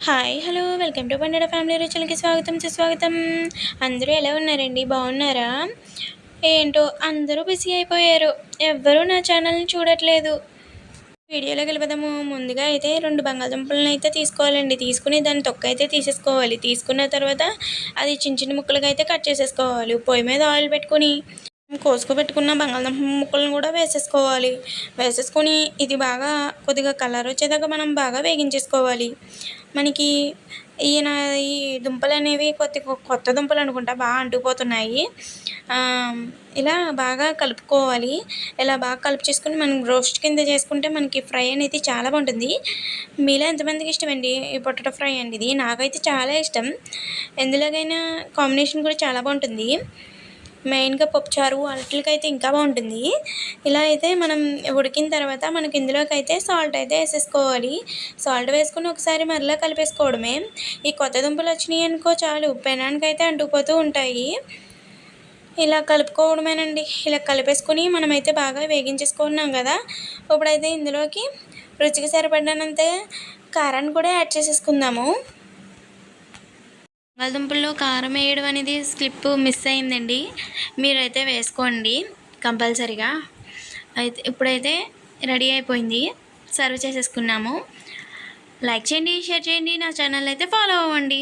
Hi hello welcome to బండెడ family రుచులకి స్వాగతం సుస్వాగతం. అందరూ ఎలా ఉన్నారండి? బాగున్నారా? ఏంటో అందరూ బిజీ అయిపోయారు. ఎవ్వరూ నా ఛానల్ని చూడట్లేదు. వీడియోలోకి వెళ్ళిపోదాము. ముందుగా అయితే 2 బంగాళదుంపలను అయితే తీసుకోవాలండి. తీసుకుని దాని తొక్క అయితే తీసేసుకోవాలి. తీసుకున్న తర్వాత అది చిన్న చిన్న ముక్కలుగా అయితే కట్ చేసేసుకోవాలి. పొయ్యి మీద ఆయిల్ పెట్టుకొని కోసుకోబెట్టుకున్న బంగాళదుంప ముక్కలను కూడా వేసేసుకోవాలి. వేసేసుకొని ఇది బాగా కొద్దిగా కలర్ వచ్చేదాకా మనం బాగా వేగించేసుకోవాలి. మనకి ఈయన ఈ దుంపలు అనేవి కొత్త దుంపలు అనుకుంటా బాగా అంటుకుపోతున్నాయి. ఇలా బాగా కలుపుకోవాలి. ఇలా బాగా కలిపి చేసుకుని మనం రోస్ట్ కింద చేసుకుంటే మనకి ఫ్రై అనేది చాలా బాగుంటుంది. మీలో ఎంతమందికి ఇష్టమండి ఈ పొటాటో ఫ్రై అనేది? నాకైతే చాలా ఇష్టం. ఎందులోకైనా కాంబినేషన్ కూడా చాలా బాగుంటుంది. మెయిన్గా పప్పుచారు వాటికైతే ఇంకా బాగుంటుంది. ఇలా అయితే మనం ఉడికిన తర్వాత మనకి ఇందులోకి అయితే సాల్ట్ అయితే వేసేసుకోవాలి. సాల్ట్ వేసుకుని ఒకసారి మరలా కలిపేసుకోవడమే. ఈ కొత్త దుంపలు వచ్చినాయి అనుకో చాలు పెనానికి అయితే అంటుకుపోతూ ఉంటాయి. ఇలా కలుపుకోవడమేనండి. ఇలా కలిపేసుకుని మనమైతే బాగా వేగించేసుకున్నాం కదా. ఇప్పుడైతే ఇందులోకి రుచికి సరిపడినంత కారాన్ని కూడా యాడ్ చేసేసుకుందాము. బంగాళదుంపల్లో కారం వేయడం అనేది మిస్ అయిందండి. మీరైతే వేసుకోండి కంపల్సరీగా. అయితే ఇప్పుడైతే రెడీ అయిపోయింది. సర్వ్ చేసేసుకున్నాము. లైక్ చేయండి, షేర్ చేయండి, నా ఛానల్ అయితే ఫాలో అవ్వండి.